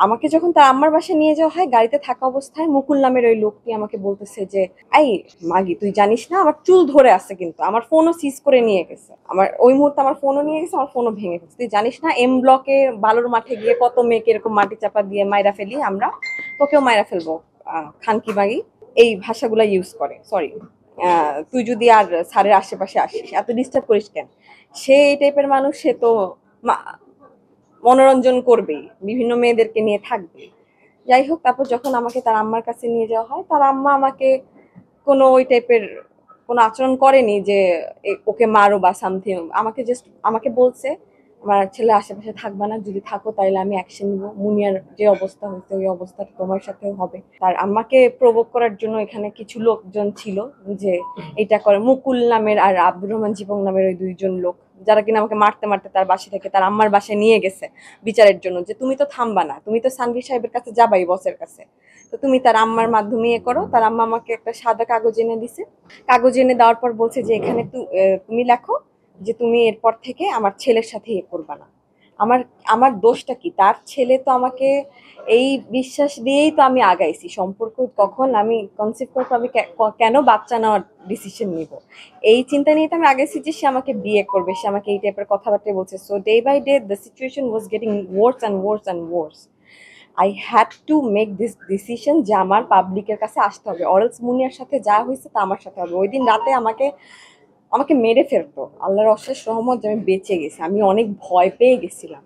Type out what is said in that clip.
আমাকে যখন তার আম্মার বাসায় নিয়ে যাওয়া হয়, গাড়িতে থাকা অবস্থায় মুকুল নামের ওই লোকটি আমাকে বলতেছে যে, এই মাগি তুই জানিস না আমার চুল ধরে আছে, কিন্তু আমার ফোনও সিজ করে নিয়ে গেছে, আমার ওই মুহূর্তে আমার ফোনও নিয়ে গেছে, আমার ফোনও ভেঙে গেছে, তুই জানিস না এম ব্লকে বালুর মাঠে গিয়ে কত মেয়েকে এরকম মাটি চাপা দিয়ে মাইরা ফেলি আমরা, তোকেও মাইরা ফেলবো খানকি মাগি, এই ভাষাগুলা ইউজ করে। সরি, তুই যদি আর স্যারের আশেপাশে আসিস এত ডিস্টার্ব করিস কেন। সে এই টাইপের মানুষ, সে তো মনোরঞ্জন করবেই, বিভিন্ন মেয়েদেরকে নিয়ে থাকবে। যাই হোক, তারপর যখন আমাকে তার আম্মার কাছে নিয়ে যাওয়া হয়, তার আম্মা আমাকে কোনো ওই টাইপের কোনো আচরণ করেনি যে ওকে মারো বা সামথিং। আমাকে জাস্ট আমাকে বলছে আমার ছেলে আশেপাশে থাকবা না, যদি থাকো তাহলে আমি অ্যাকশন নিবো, মুনিয়ার যে অবস্থা হয়েছে ওই অবস্থাটা তোমার সাথেও হবে। তার আম্মাকে প্রভোগ করার জন্য এখানে কিছু লোকজন ছিল, যে এটা করে মুকুল নামের আর আব্দুর রহমান জীবন নামের ওই দুইজন লোক, যারা কিনা আমাকে মারতে মারতে তার বাসা থেকে তার আম্মার বাসায় নিয়ে গেছে বিচারের জন্য, যে তুমি তো থামবা না, তুমি তো সানভীর সাহেবের কাছে যাবাই, বসের কাছে, তো তুমি তার আম্মার মাধ্যমে করো। তার আম্মা আমাকে একটা সাদা কাগজ এনে দিছে, কাগজ এনে দেওয়ার পর বলছে যে এখানে তুমি লেখো যে তুমি এরপর থেকে আমার ছেলের সাথে করবা না। আমার আমার দোষটা কি? তার ছেলে তো আমাকে এই বিশ্বাস দিয়েই তো আমি আগাইছি সম্পর্ক, কখন আমি কনসেপ্ট করবো, আমি কেন বাচ্চা নেওয়ার ডিসিশন নিব, এই চিন্তা নিয়ে তো আমি আগাইছি যে সে আমাকে বিয়ে করবে, সে আমাকে এই টাইপের কথাবার্তা বলছে। So day by day the situation was getting worse and worse and worse. I had to make this decision যে আমার পাবলিকের কাছে আসতে হবে, অরেলস মুনিয়ার সাথে যা হয়েছে তা আমার সাথে হবে। ওই দিন রাতে আমাকে আমাকে মেরে ফেলতো, আল্লাহর অশেষ রহমত যে আমি বেঁচে গেছি, আমি অনেক ভয় পেয়ে গেছিলাম।